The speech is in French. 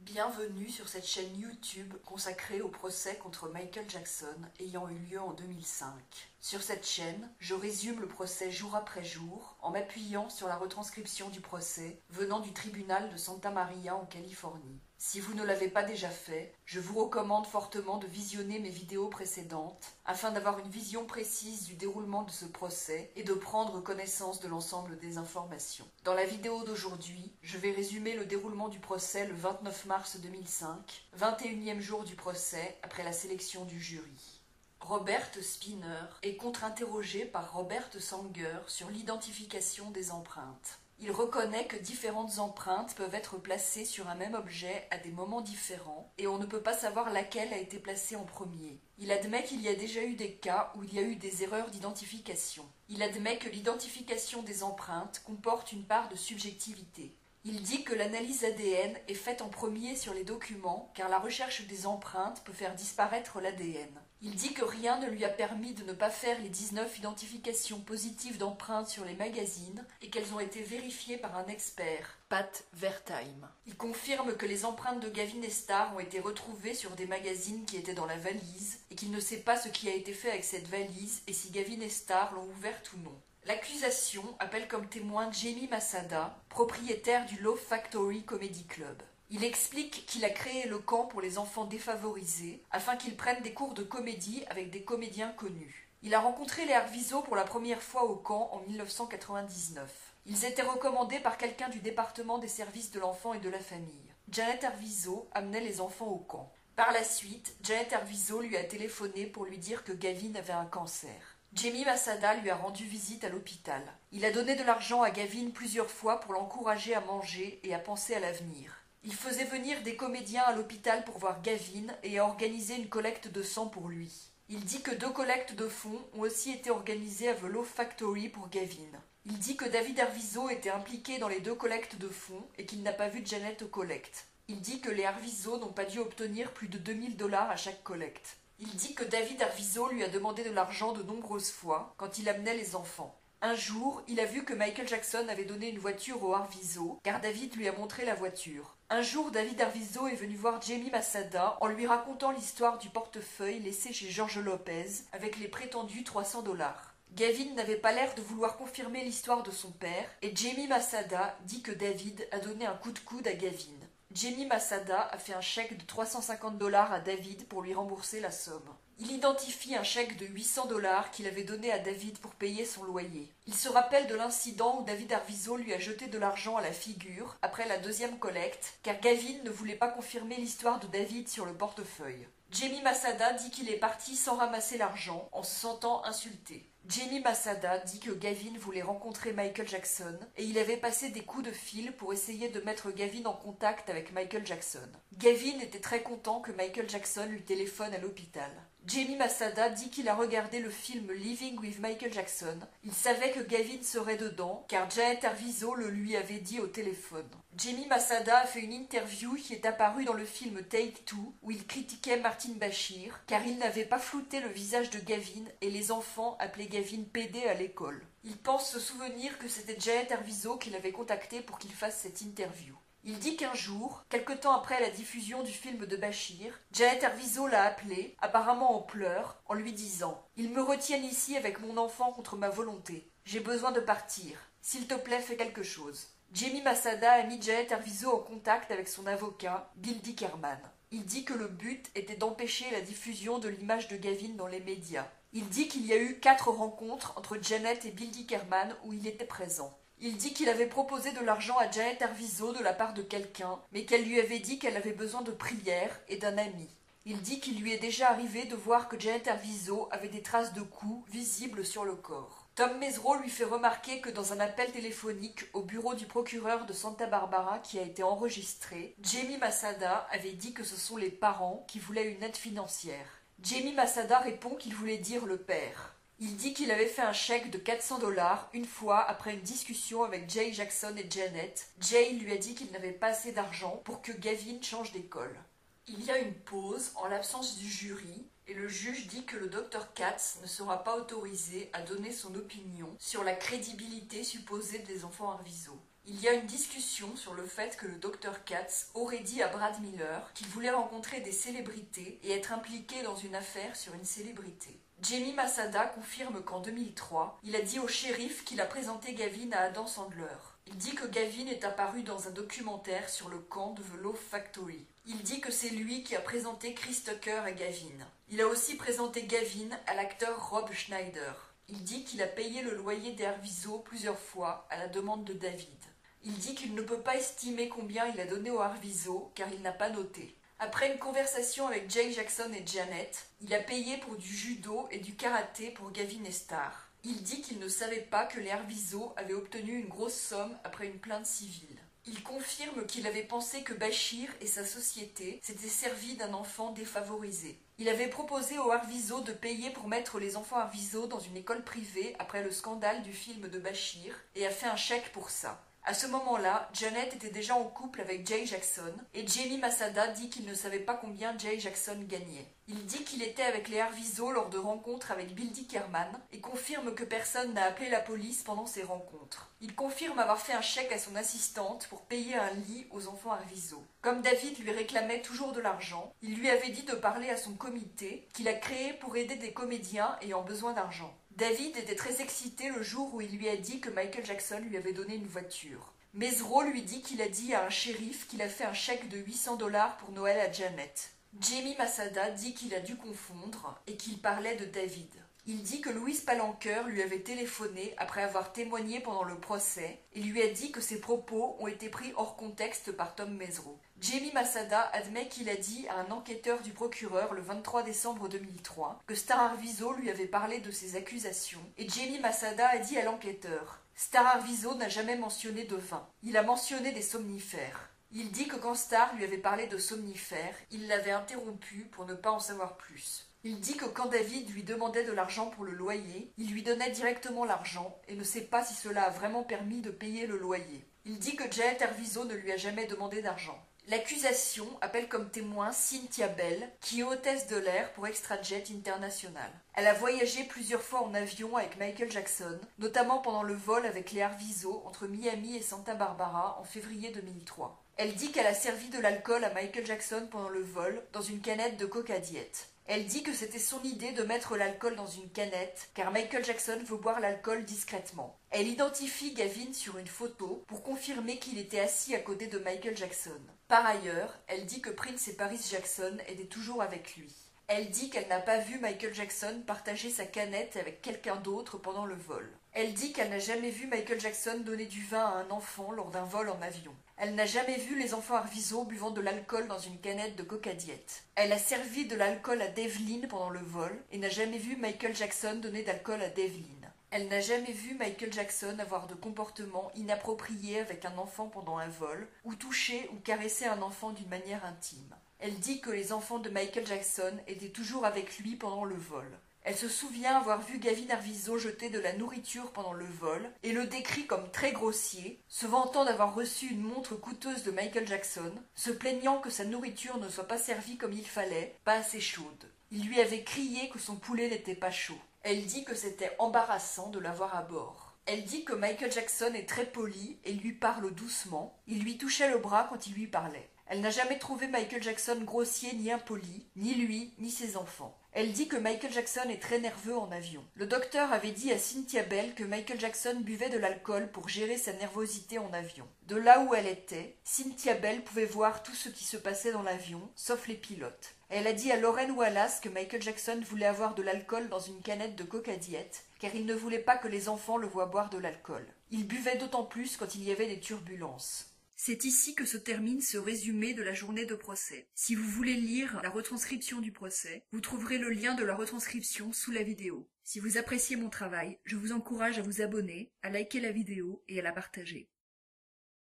Bienvenue sur cette chaîne YouTube consacrée au procès contre Michael Jackson ayant eu lieu en 2005. Sur cette chaîne, je résume le procès jour après jour en m'appuyant sur la retranscription du procès venant du tribunal de Santa Maria en Californie. Si vous ne l'avez pas déjà fait, je vous recommande fortement de visionner mes vidéos précédentes afin d'avoir une vision précise du déroulement de ce procès et de prendre connaissance de l'ensemble des informations. Dans la vidéo d'aujourd'hui, je vais résumer le déroulement du procès le 29 mars 2005, 21e jour du procès après la sélection du jury. Robert Spinner est contre-interrogé par Robert Sanger sur l'identification des empreintes. Il reconnaît que différentes empreintes peuvent être placées sur un même objet à des moments différents et on ne peut pas savoir laquelle a été placée en premier. Il admet qu'il y a déjà eu des cas où il y a eu des erreurs d'identification. Il admet que l'identification des empreintes comporte une part de subjectivité. Il dit que l'analyse ADN est faite en premier sur les documents car la recherche des empreintes peut faire disparaître l'ADN. Il dit que rien ne lui a permis de ne pas faire les 19 identifications positives d'empreintes sur les magazines et qu'elles ont été vérifiées par un expert, Pat Wertheim. Il confirme que les empreintes de Gavin et Starr ont été retrouvées sur des magazines qui étaient dans la valise et qu'il ne sait pas ce qui a été fait avec cette valise et si Gavin et Starr l'ont ouverte ou non. L'accusation appelle comme témoin Jamie Masada, propriétaire du Love Factory Comedy Club. Il explique qu'il a créé le camp pour les enfants défavorisés afin qu'ils prennent des cours de comédie avec des comédiens connus. Il a rencontré les Arvizo pour la première fois au camp en 1999. Ils étaient recommandés par quelqu'un du département des services de l'enfant et de la famille. Janet Arvizo amenait les enfants au camp. Par la suite, Janet Arvizo lui a téléphoné pour lui dire que Gavin avait un cancer. Jamie Masada lui a rendu visite à l'hôpital. Il a donné de l'argent à Gavin plusieurs fois pour l'encourager à manger et à penser à l'avenir. Il faisait venir des comédiens à l'hôpital pour voir Gavin et a organisé une collecte de sang pour lui. Il dit que 2 collectes de fonds ont aussi été organisées à The Love Factory pour Gavin. Il dit que David Arvizo était impliqué dans les 2 collectes de fonds et qu'il n'a pas vu Janet aux collectes. Il dit que les Arvizo n'ont pas dû obtenir plus de $2000 à chaque collecte. Il dit que David Arvizo lui a demandé de l'argent de nombreuses fois quand il amenait les enfants. Un jour, il a vu que Michael Jackson avait donné une voiture au Arvizo, car David lui a montré la voiture. Un jour, David Arvizo est venu voir Jamie Masada en lui racontant l'histoire du portefeuille laissé chez George Lopez avec les prétendus $300. Gavin n'avait pas l'air de vouloir confirmer l'histoire de son père, et Jamie Masada dit que David a donné un coup de coude à Gavin. Jamie Masada a fait un chèque de $350 à David pour lui rembourser la somme. Il identifie un chèque de $800 qu'il avait donné à David pour payer son loyer. Il se rappelle de l'incident où David Arvizo lui a jeté de l'argent à la figure après la 2e collecte, car Gavin ne voulait pas confirmer l'histoire de David sur le portefeuille. Jamie Masada dit qu'il est parti sans ramasser l'argent, en se sentant insulté. Jamie Masada dit que Gavin voulait rencontrer Michael Jackson et il avait passé des coups de fil pour essayer de mettre Gavin en contact avec Michael Jackson. Gavin était très content que Michael Jackson lui téléphone à l'hôpital. Jamie Masada dit qu'il a regardé le film Living with Michael Jackson. Il savait que Gavin serait dedans, car Janet Arvizo le lui avait dit au téléphone. Jamie Masada a fait une interview qui est apparue dans le film Take Two, où il critiquait Martin Bashir, car il n'avait pas flouté le visage de Gavin et les enfants appelaient Gavin PD à l'école. Il pense se souvenir que c'était Janet Arvizo qui l'avait contacté pour qu'il fasse cette interview. Il dit qu'un jour, quelque temps après la diffusion du film de Bashir, Janet Arvizo l'a appelé, apparemment en pleurs, en lui disant « Ils me retiennent ici avec mon enfant contre ma volonté. J'ai besoin de partir. S'il te plaît, fais quelque chose. » Jamie Masada a mis Janet Arvizo en contact avec son avocat, Bill Dickerman. Il dit que le but était d'empêcher la diffusion de l'image de Gavin dans les médias. Il dit qu'il y a eu 4 rencontres entre Janet et Bill Dickerman où il était présent. Il dit qu'il avait proposé de l'argent à Janet Arvizo de la part de quelqu'un, mais qu'elle lui avait dit qu'elle avait besoin de prières et d'un ami. Il dit qu'il lui est déjà arrivé de voir que Janet Arvizo avait des traces de coups visibles sur le corps. Tom Mesereau lui fait remarquer que dans un appel téléphonique au bureau du procureur de Santa Barbara qui a été enregistré, Jamie Masada avait dit que ce sont les parents qui voulaient une aide financière. Jamie Masada répond qu'il voulait dire le père. Il dit qu'il avait fait un chèque de $400 une fois après une discussion avec Jay Jackson et Janet. Jay lui a dit qu'il n'avait pas assez d'argent pour que Gavin change d'école. Il y a une pause en l'absence du jury et le juge dit que le Dr Katz ne sera pas autorisé à donner son opinion sur la crédibilité supposée des enfants Arvizo. Il y a une discussion sur le fait que le Dr Katz aurait dit à Brad Miller qu'il voulait rencontrer des célébrités et être impliqué dans une affaire sur une célébrité. Jamie Masada confirme qu'en 2003, il a dit au shérif qu'il a présenté Gavin à Adam Sandler. Il dit que Gavin est apparu dans un documentaire sur le camp de The Love Factory. Il dit que c'est lui qui a présenté Chris Tucker à Gavin. Il a aussi présenté Gavin à l'acteur Rob Schneider. Il dit qu'il a payé le loyer d'Arvizo plusieurs fois à la demande de David. Il dit qu'il ne peut pas estimer combien il a donné au Arvizo car il n'a pas noté. Après une conversation avec Jay Jackson et Janet, il a payé pour du judo et du karaté pour Gavin et Star. Il dit qu'il ne savait pas que les Arvizo avaient obtenu une grosse somme après une plainte civile. Il confirme qu'il avait pensé que Bachir et sa société s'étaient servis d'un enfant défavorisé. Il avait proposé aux Arvizo de payer pour mettre les enfants Arvizo dans une école privée après le scandale du film de Bachir et a fait un chèque pour ça. À ce moment-là, Janet était déjà en couple avec Jay Jackson et Jamie Masada dit qu'il ne savait pas combien Jay Jackson gagnait. Il dit qu'il était avec les Arvizo lors de rencontres avec Bill Dickerman et confirme que personne n'a appelé la police pendant ces rencontres. Il confirme avoir fait un chèque à son assistante pour payer un lit aux enfants Arvizo. Comme David lui réclamait toujours de l'argent, il lui avait dit de parler à son comité qu'il a créé pour aider des comédiens ayant besoin d'argent. David était très excité le jour où il lui a dit que Michael Jackson lui avait donné une voiture. Mesro lui dit qu'il a dit à un shérif qu'il a fait un chèque de 800 $ pour Noël à Janet. Jamie Masada dit qu'il a dû confondre et qu'il parlait de David. Il dit que Louise Palanker lui avait téléphoné après avoir témoigné pendant le procès et lui a dit que ses propos ont été pris hors contexte par Tom Mesro. Jamie Masada admet qu'il a dit à un enquêteur du procureur le 23 décembre 2003 que Star Arvizo lui avait parlé de ses accusations et Jamie Masada a dit à l'enquêteur « Star Arvizo n'a jamais mentionné de vin, il a mentionné des somnifères ». Il dit que quand Star lui avait parlé de somnifères, il l'avait interrompu pour ne pas en savoir plus. Il dit que quand David lui demandait de l'argent pour le loyer, il lui donnait directement l'argent et ne sait pas si cela a vraiment permis de payer le loyer. Il dit que Janet Arvizo ne lui a jamais demandé d'argent. L'accusation appelle comme témoin Cynthia Bell, qui est hôtesse de l'air pour Extrajet International. Elle a voyagé plusieurs fois en avion avec Michael Jackson, notamment pendant le vol avec les Arvizo entre Miami et Santa Barbara en février 2003. Elle dit qu'elle a servi de l'alcool à Michael Jackson pendant le vol dans une canette de Coca Diet. Elle dit que c'était son idée de mettre l'alcool dans une canette, car Michael Jackson veut boire l'alcool discrètement. Elle identifie Gavin sur une photo pour confirmer qu'il était assis à côté de Michael Jackson. Par ailleurs, elle dit que Prince et Paris Jackson étaient toujours avec lui. Elle dit qu'elle n'a pas vu Michael Jackson partager sa canette avec quelqu'un d'autre pendant le vol. Elle dit qu'elle n'a jamais vu Michael Jackson donner du vin à un enfant lors d'un vol en avion. Elle n'a jamais vu les enfants Arvizo buvant de l'alcool dans une canette de Coca Diet. Elle a servi de l'alcool à Devlin pendant le vol et n'a jamais vu Michael Jackson donner d'alcool à Devlin. Elle n'a jamais vu Michael Jackson avoir de comportements inappropriés avec un enfant pendant un vol, ou toucher ou caresser un enfant d'une manière intime. Elle dit que les enfants de Michael Jackson étaient toujours avec lui pendant le vol. Elle se souvient avoir vu Gavin Arvizo jeter de la nourriture pendant le vol et le décrit comme très grossier, se vantant d'avoir reçu une montre coûteuse de Michael Jackson, se plaignant que sa nourriture ne soit pas servie comme il fallait, pas assez chaude. Il lui avait crié que son poulet n'était pas chaud. Elle dit que c'était embarrassant de l'avoir à bord. Elle dit que Michael Jackson est très poli et lui parle doucement. Il lui touchait le bras quand il lui parlait. Elle n'a jamais trouvé Michael Jackson grossier ni impoli, ni lui, ni ses enfants. Elle dit que Michael Jackson est très nerveux en avion. Le docteur avait dit à Cynthia Bell que Michael Jackson buvait de l'alcool pour gérer sa nervosité en avion. De là où elle était, Cynthia Bell pouvait voir tout ce qui se passait dans l'avion, sauf les pilotes. Elle a dit à Lauren Wallace que Michael Jackson voulait avoir de l'alcool dans une canette de Coca Diet, car il ne voulait pas que les enfants le voient boire de l'alcool. Il buvait d'autant plus quand il y avait des turbulences. C'est ici que se termine ce résumé de la journée de procès. Si vous voulez lire la retranscription du procès, vous trouverez le lien de la retranscription sous la vidéo. Si vous appréciez mon travail, je vous encourage à vous abonner, à liker la vidéo et à la partager.